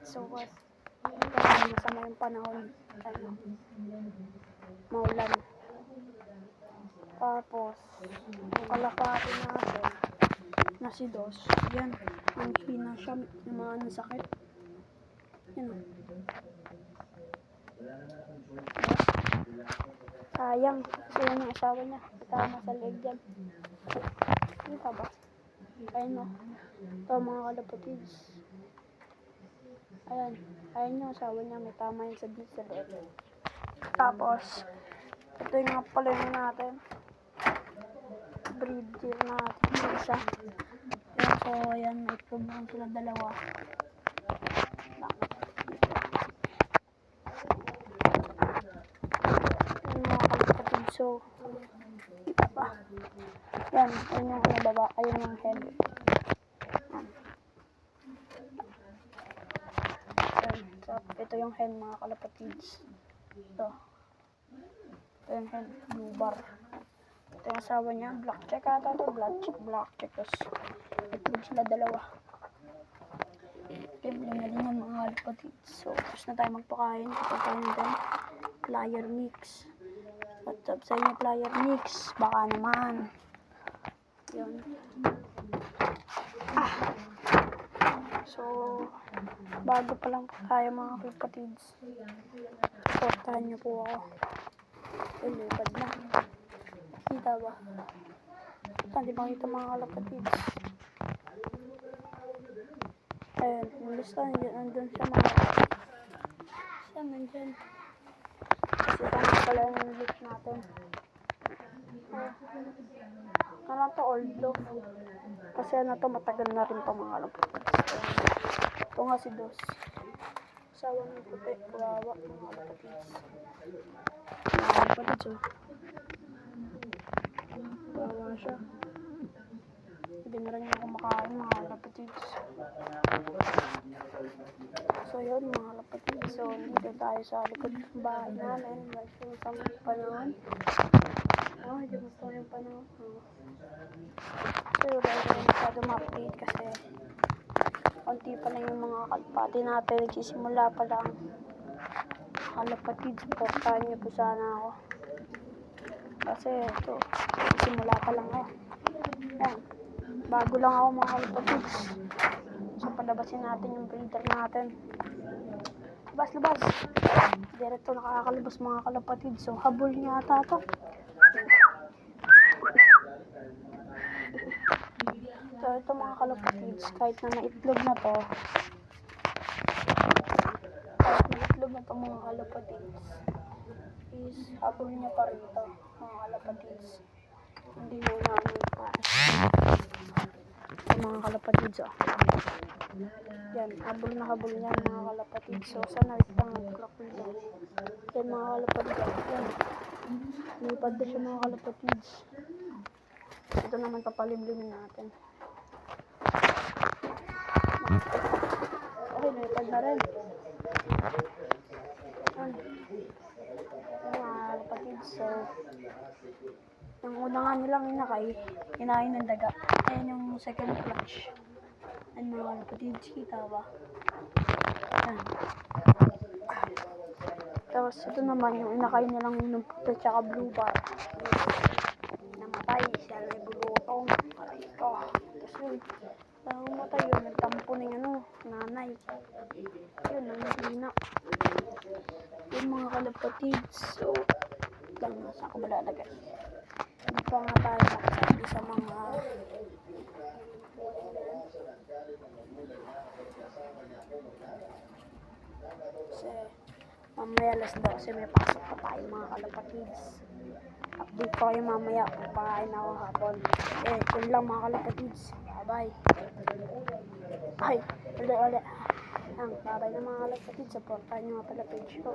So what? Kaya masama yung panahon. Ano, maulan. Tapos, yung kalapati natin na si Dos. Yan. Ang hina siya. Yung mga nasakit. Yan. Sayang. Kasi yan ang asawa niya. Tama sa leg dyan. Ano ka ba? Ayun o. Ito mga kalapatids. Ayan. Ayun yung asawa niya. May tama yun sa leg. Tapos, ito yung nga pala yun natin. Breed deer natin. Isa. Ayan, so, ayan. May itlog lang sila dalawa. Ayan mga kalapatids. So, kita pa. Yan, ayun yung nababa, ayun yung hen. Yan, so, ito yung hen mga kalapatids. Ito yung hen, blue bar. Ito yung asawa niya, black check ata ito, black check. Tapos, itlog sila dalawa. Bibling na din yung mga kalapatids. So, tapos na tayo magpakain. Kapag tayo natin, flyer mix. What's up sa inyo, flyer mix? Baka naman. Yun. So, bago pa lang tayo mga kalapatids. Supportahan niyo po ako. Lipad na. Kita ba? Hindi makita mga kalapatids. Ayun, nalista nandun siya mga kalapatids. Siya nandyan. Kasi kami pala yung lift natin. Ano to, old loaf. Kasi ano to, matagal na rin pa mga kalapatids. Ito nga si Dos. Asawa ng puti, kawawa mga kalapatids. Mga kalapatids oh. Kawawa siya. Hindi na rin niya kumakain mga kalapatids. So yun mga kalapatids. So dito tayo sa likod ng bahay namin. Medyo isang panahon. Medyo gusto yung panahon. So yun, hindi masyado ma-update kasi konti pa lang yung mga kalapati natin. Nagsisimula pa lang. Kalapatids, supportahan niyo po sana ako. Kasi ito, nagsisimula pa lang ako. Ayan, bago lang ako mga kalapatids. So palabasin natin yung breeder natin. Labas! Diretso nakakalabas mga kalapatids. So habol niya ata ito. So ito mga kalapatids, kahit na maitlog na to. Mga kalapatids. Is habol niya pa rin ito mga kalapatids. Hindi na namin pa. Ito mga kalapatids oh. Yan, habol na habol niya mga kalapatids. So sana itang nag-clock nito. Yan mga kalapatids oh. Yan. Lipad na siya mga kalapatids. Ito naman papalimlimin natin. Okay, lipad na rin. Mga kalapatids. So yung una nga nilang inakay, kinain ng daga. Ayan yung second clutch. Ayan mga kalapatids, kita ba? Ayan. Tapos ito naman yung inakay nilang ng puti tsaka blue bar. Namatay, siya may bulutong. Aray ko. Tapos yun, namatay yun, nagtampo ng nanay. Yun, nanghina. Yun mga kalapatids. So, lang nasa ako malalagay. Hindi pa nga tayo nakasabi sa mga kasi mamaya alas 12 may pasok pa tayo mga kalapatids. Update ko kayo mamaya kung pakain ako hapon. Yun lang mga kalapatids. Bye. Ay, ulit. Bye na mga kalapatids. Supportahan nyo nga pala page ko.